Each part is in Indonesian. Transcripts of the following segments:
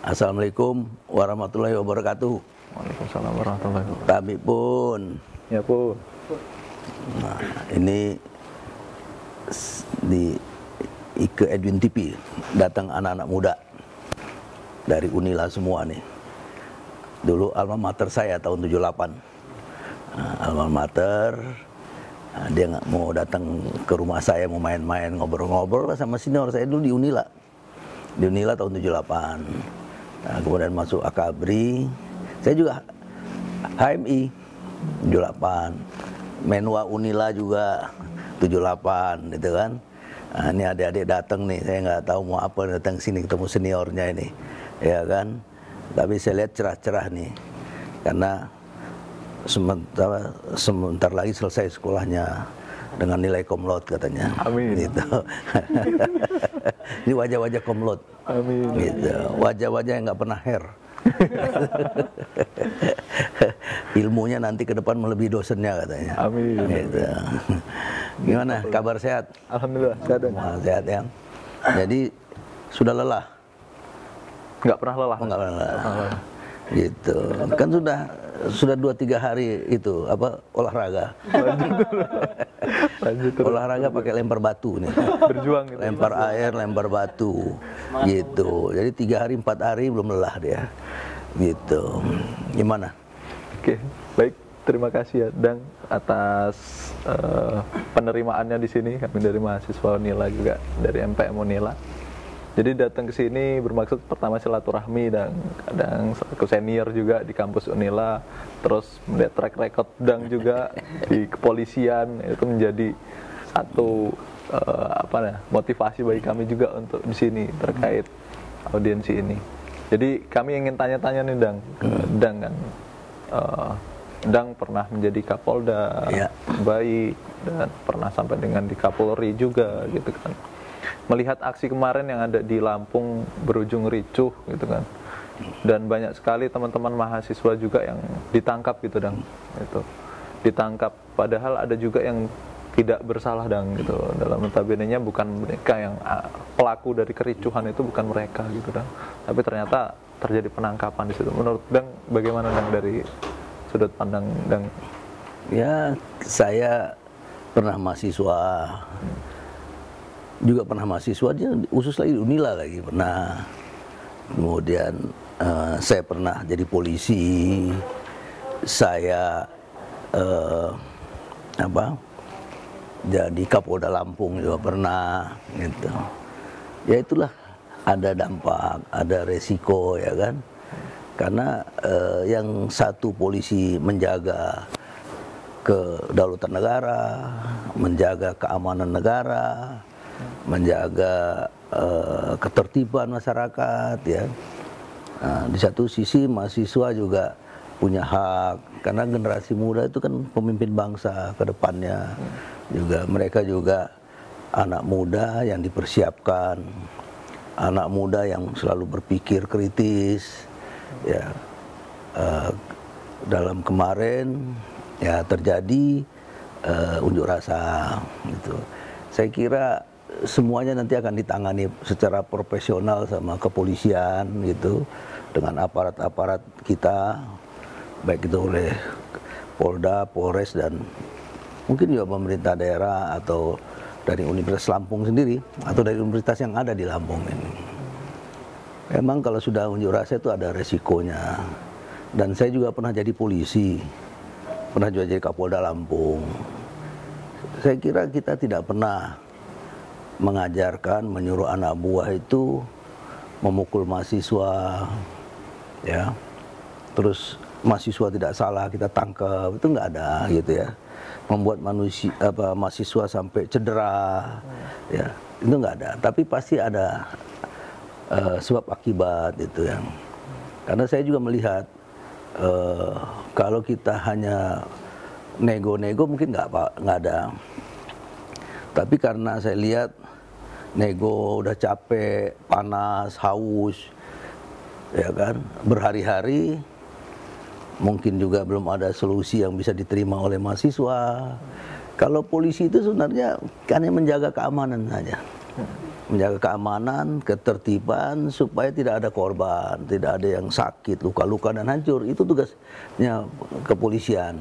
Assalamualaikum warahmatullahi wabarakatuh. Waalaikumsalam warahmatullahi wabarakatuh. Kami pun. Ya pun. Nah, ini di Ike Edwin TV datang anak-anak muda dari Unila semua nih. Dulu alma mater saya tahun 78. Alma mater, dia nggak mau datang ke rumah saya, mau main-main, ngobrol-ngobrol sama senior saya dulu di Unila. Di Unila tahun 78. Nah, kemudian masuk Akabri. Saya juga HMI 78. Menwa Unila juga 78 gitu kan. Nah, ini adik-adik datang nih, saya nggak tahu mau apa datang sini ketemu seniornya ini. Ya kan? Tapi saya lihat cerah-cerah nih. Karena sebentar lagi selesai sekolahnya dengan nilai cum laude katanya. Amin. Gitu. Ini wajah-wajah cum laude. Amin. Gitu. Wajah-wajah yang nggak pernah hair. Ilmunya nanti ke depan melebihi dosennya katanya. Amin. Gitu. Gimana kabar sehat? Alhamdulillah sehat. Sehat ya. Jadi sudah lelah? Nggak pernah lelah. Nggak pernah lelah. Gitu. Kan sudah 2-3 hari itu apa olahraga. Lanjut. Olahraga pakai lempar batu nih. Berjuang gitu. Lempar air, lempar batu. Gitu. Jadi 3 hari 4 hari belum lelah dia. Gitu. Gimana? Oke, baik. Terima kasih ya Dang atas penerimaannya di sini. Kami dari mahasiswa Unila juga dari MPM Unila. Jadi datang ke sini bermaksud pertama silaturahmi dan kadang aku senior juga di kampus Unila, terus melihat track record Dang juga di kepolisian, itu menjadi satu motivasi bagi kami juga untuk di sini terkait audiensi ini. Jadi kami ingin tanya-tanya nih Dang, Dang kan, Dang pernah menjadi Kapolda, ya. Baik, dan pernah sampai dengan di Kapolri juga gitu kan. Melihat aksi kemarin yang ada di Lampung berujung ricuh gitu kan, dan banyak sekali teman-teman mahasiswa juga yang ditangkap gitu Dang, itu ditangkap padahal ada juga yang tidak bersalah Dang gitu, dalam notabene-nya bukan mereka yang pelaku dari kericuhan, itu bukan mereka gitu Dang, tapi ternyata terjadi penangkapan di situ. Menurut Dang bagaimana Dang dari sudut pandang Dang? Ya, saya pernah mahasiswa. Juga pernah mahasiswa, dia khusus lagi Unila lagi pernah. Kemudian saya pernah jadi polisi. Saya jadi Kapolda Lampung juga pernah gitu. Ya itulah, ada dampak, ada resiko ya kan. Karena yang satu polisi menjaga kedaulatan negara, menjaga keamanan negara, menjaga ketertiban masyarakat ya. Nah, di satu sisi mahasiswa juga punya hak, karena generasi muda itu kan pemimpin bangsa ke depannya. Juga mereka juga anak muda yang dipersiapkan, anak muda yang selalu berpikir kritis ya. Dalam kemarin ya terjadi unjuk rasa gitu. Saya kira semuanya nanti akan ditangani secara profesional sama kepolisian gitu, dengan aparat-aparat kita, baik itu oleh Polda, Polres, dan mungkin juga pemerintah daerah atau dari Universitas Lampung sendiri atau dari universitas yang ada di Lampung ini. Memang kalau sudah unjuk rasa itu ada resikonya, dan saya juga pernah jadi polisi, pernah juga jadi Kapolda Lampung. Saya kira kita tidak pernah mengajarkan, menyuruh anak buah itu memukul mahasiswa, ya. Terus mahasiswa tidak salah kita tangkap, itu nggak ada gitu ya. Membuat mahasiswa sampai cedera, ya itu nggak ada. Tapi pasti ada sebab akibat itu yang. Karena saya juga melihat kalau kita hanya nego-nego mungkin nggak ada. Tapi karena saya lihat nego udah capek, panas, haus, ya kan, berhari-hari, mungkin juga belum ada solusi yang bisa diterima oleh mahasiswa. Kalau polisi itu sebenarnya hanya menjaga keamanan saja. menjaga keamanan, ketertiban supaya tidak ada korban, tidak ada yang sakit, luka-luka dan hancur. Itu tugasnya kepolisian.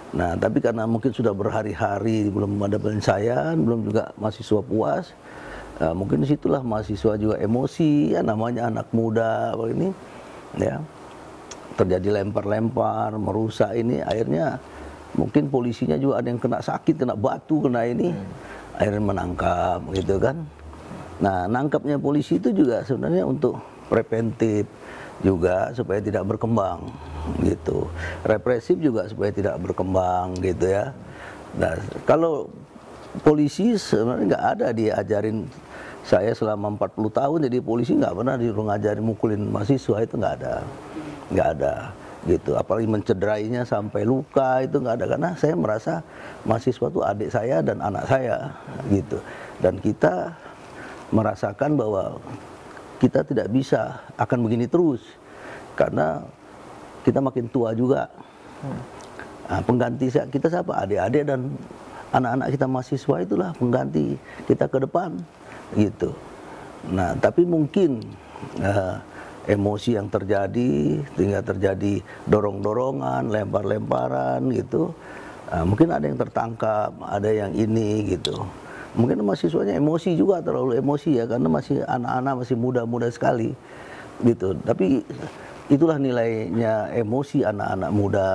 Nah, tapi karena mungkin sudah berhari-hari belum ada penyelesaian, belum juga mahasiswa puas, mungkin disitulah mahasiswa juga emosi, ya namanya anak muda ini, ya terjadi lempar-lempar, merusak ini, akhirnya mungkin polisinya juga ada yang kena sakit, kena batu, kena ini, akhirnya menangkap, gitu kan. Nah, nangkapnya polisi itu juga sebenarnya untuk preventif juga supaya tidak berkembang, gitu. Represif juga supaya tidak berkembang, gitu ya. Nah, kalau polisi sebenarnya nggak ada diajarin, saya selama 40 tahun jadi polisi nggak pernah disuruh ngajarin mukulin mahasiswa, itu nggak ada, gitu. Apalagi mencederainya sampai luka, itu nggak ada, karena saya merasa mahasiswa itu adik saya dan anak saya, gitu. Dan kita merasakan bahwa kita tidak bisa akan begini terus, karena kita makin tua juga. Nah, pengganti kita siapa? Adik-adik dan anak-anak kita mahasiswa, itulah pengganti kita ke depan, gitu. Nah, tapi mungkin emosi yang terjadi, sehingga terjadi dorong-dorongan, lempar-lemparan, gitu. Mungkin ada yang tertangkap, ada yang ini, gitu. Mungkin mahasiswanya emosi juga, terlalu emosi ya, karena masih anak-anak, masih muda-muda sekali, gitu. Tapi itulah nilainya emosi anak-anak muda,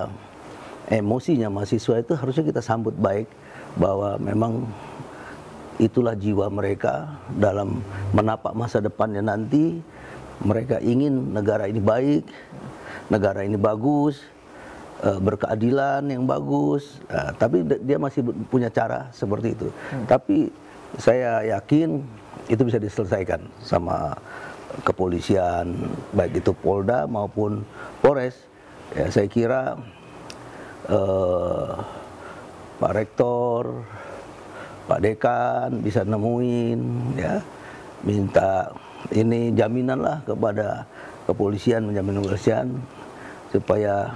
emosinya mahasiswa itu harusnya kita sambut baik, bahwa memang itulah jiwa mereka dalam menapak masa depannya nanti. Mereka ingin negara ini baik, negara ini bagus, berkeadilan yang bagus, tapi dia masih punya cara seperti itu. Tapi saya yakin itu bisa diselesaikan sama kepolisian, baik itu Polda maupun Polres. Ya, saya kira Pak Rektor, Pak Dekan bisa nemuin, ya, minta ini jaminan lah kepada kepolisian, menjamin kepolisian supaya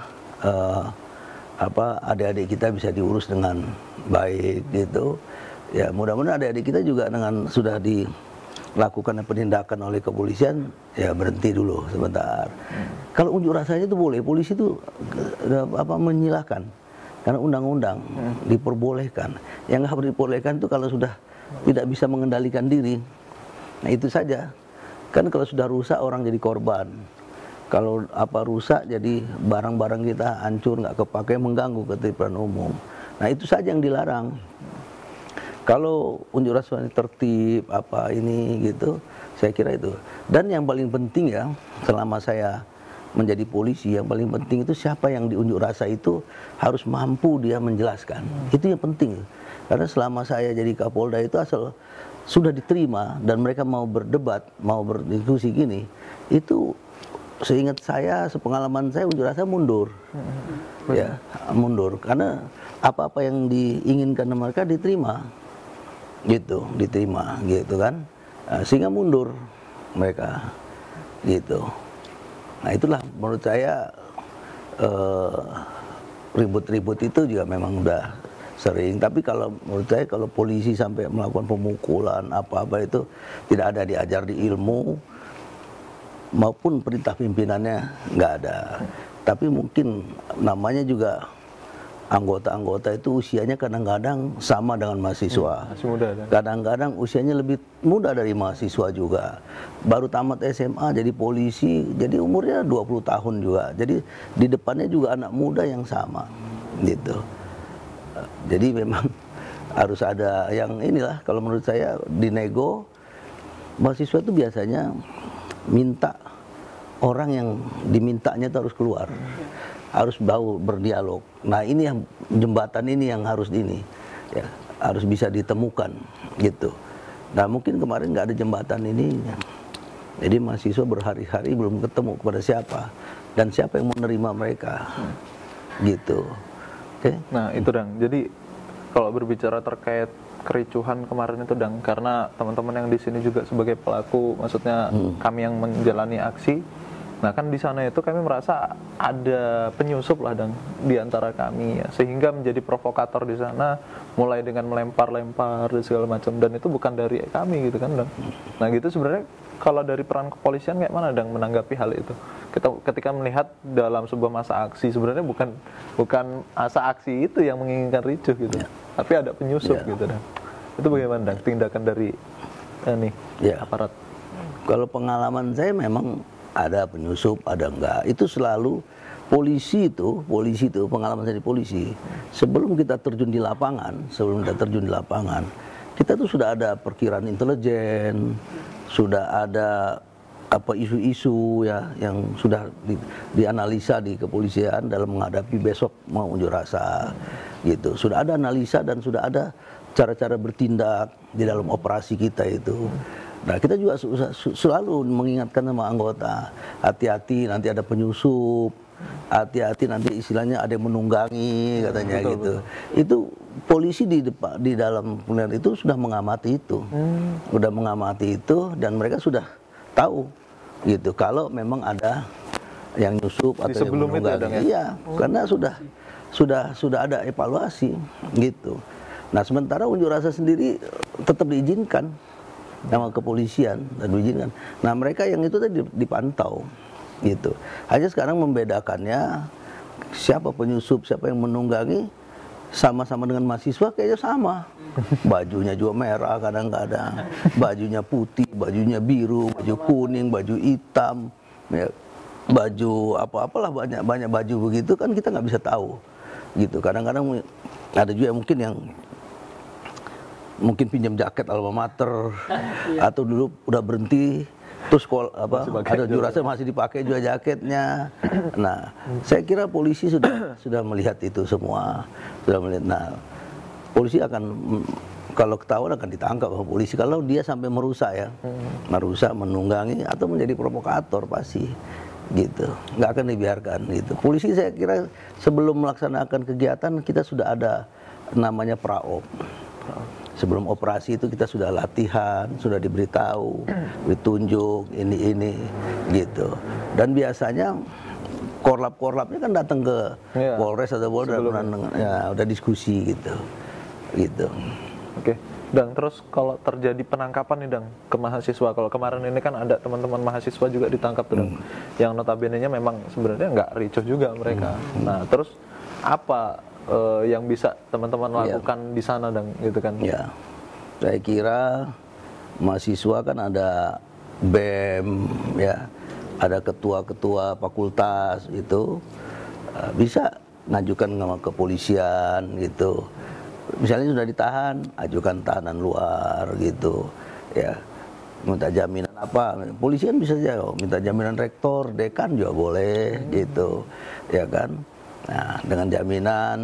adik-adik kita bisa diurus dengan baik, gitu. Ya, mudah-mudahan adik-adik kita juga dengan sudah dilakukan penindakan oleh kepolisian, ya berhenti dulu sebentar. Kalau unjuk rasanya itu boleh, polisi itu menyilahkan, karena undang-undang diperbolehkan. Yang harus diperbolehkan itu kalau sudah tidak bisa mengendalikan diri. Nah, itu saja. Kan kalau sudah rusak orang jadi korban. Kalau rusak jadi barang-barang kita hancur, nggak kepakai, mengganggu ketertiban umum. Nah, itu saja yang dilarang. Kalau unjuk rasa tertib ini gitu, saya kira itu. Dan yang paling penting ya, selama saya menjadi polisi, yang paling penting itu siapa yang diunjuk rasa itu harus mampu dia menjelaskan. Itu yang penting. Karena selama saya jadi Kapolda itu asal sudah diterima dan mereka mau berdebat, mau berdiskusi gini, itu seingat saya, sepengalaman saya, unjuk rasa mundur. Ya, mundur. Karena apa-apa yang diinginkan mereka diterima. Gitu, diterima, gitu kan. Sehingga mundur mereka. Gitu. Nah, itulah menurut saya ribut-ribut itu juga memang udah sering. Tapi kalau menurut saya, kalau polisi sampai melakukan pemukulan apa-apa itu tidak ada diajar di ilmu, maupun perintah pimpinannya nggak ada. Tapi mungkin namanya juga anggota-anggota itu usianya kadang-kadang sama dengan mahasiswa. Masih muda, kadang-kadang usianya lebih muda dari mahasiswa juga. Baru tamat SMA jadi polisi, jadi umurnya 20 tahun juga. Jadi di depannya juga anak muda yang sama, gitu. Jadi memang harus ada yang inilah, kalau menurut saya dinego. Mahasiswa itu biasanya minta orang yang dimintanya itu harus keluar, harus berdialog. Nah, ini yang jembatan ini yang harus ya, harus bisa ditemukan, gitu. Nah, mungkin kemarin nggak ada jembatan ini, jadi mahasiswa berhari-hari belum ketemu kepada siapa dan siapa yang menerima mereka, gitu. Oke. Nah, itu Dang. Jadi kalau berbicara terkait kericuhan kemarin itu Dang, karena teman-teman yang di sini juga sebagai pelaku, maksudnya kami yang menjalani aksi Nah kan di sana itu kami merasa ada penyusup lah dan di antara kami ya, sehingga menjadi provokator di sana, mulai dengan melempar-lempar dan segala macam, dan itu bukan dari kami gitu kan Dang. Nah gitu sebenarnya kalau dari peran kepolisian kayak mana Dang menanggapi hal itu? Ketika melihat dalam sebuah masa aksi sebenarnya bukan masa aksi itu yang menginginkan ricuh gitu, tapi ada penyusup gitu Dang. Itu bagaimana Dang tindakan dari aparat? Kalau pengalaman saya memang ada penyusup, ada enggak. Itu selalu polisi itu pengalaman saya di polisi. Sebelum kita terjun di lapangan, kita tuh sudah ada perkiraan intelijen, sudah ada apa isu-isu ya yang sudah dianalisa di kepolisian dalam menghadapi besok mau unjuk rasa gitu. Sudah ada analisa dan sudah ada cara-cara bertindak di dalam operasi kita itu. Nah kita juga selalu mengingatkan sama anggota, hati-hati nanti ada penyusup, hati-hati nanti istilahnya ada yang menunggangi katanya gitu. Itu polisi di dalam pemilihan itu sudah mengamati itu, dan mereka sudah tahu gitu kalau memang ada yang nyusup atau yang menunggangi. Iya, karena sudah ada evaluasi gitu. Nah sementara unjuk rasa sendiri tetap diizinkan sama kepolisian dan diizinkan. Nah mereka yang itu tadi dipantau gitu. Hanya sekarang membedakannya siapa penyusup, siapa yang menunggangi, sama-sama dengan mahasiswa kayaknya sama. Bajunya juga merah kadang-kadang, bajunya putih, bajunya biru, baju kuning, baju hitam, ya, baju apa-apalah banyak baju begitu kan kita nggak bisa tahu gitu. Kadang-kadang ada juga mungkin pinjam jaket alma mater atau dulu udah berhenti terus ada unjuk rasa masih dipakai juga jaketnya. Nah, saya kira polisi sudah melihat itu semua, sudah melihat. Nah, polisi akan kalau ketahuan akan ditangkap sama polisi kalau dia sampai merusak menunggangi atau menjadi provokator pasti gitu, nggak akan dibiarkan gitu. Polisi saya kira sebelum melaksanakan kegiatan kita sudah ada namanya praop. Sebelum operasi itu kita sudah latihan, sudah diberitahu, ditunjuk ini gitu. Dan biasanya korlap-korlapnya kan datang ke Polres atau Polda, ya udah diskusi gitu. Oke. Dan terus kalau terjadi penangkapan nih Dang ke mahasiswa, kalau kemarin ini kan ada teman-teman mahasiswa juga ditangkap tuh Dang, yang notabene-nya memang sebenarnya nggak ricuh juga mereka. Nah terus apa yang bisa teman-teman lakukan di sana Dang gitu kan? Ya, saya kira mahasiswa kan ada BEM ya, ada ketua-ketua fakultas itu bisa ngajukan sama kepolisian gitu. Misalnya sudah ditahan, ajukan tahanan luar gitu ya. Minta jaminan apa? Polisi kan bisa saja minta jaminan rektor, dekan juga boleh gitu ya kan. Nah, dengan jaminan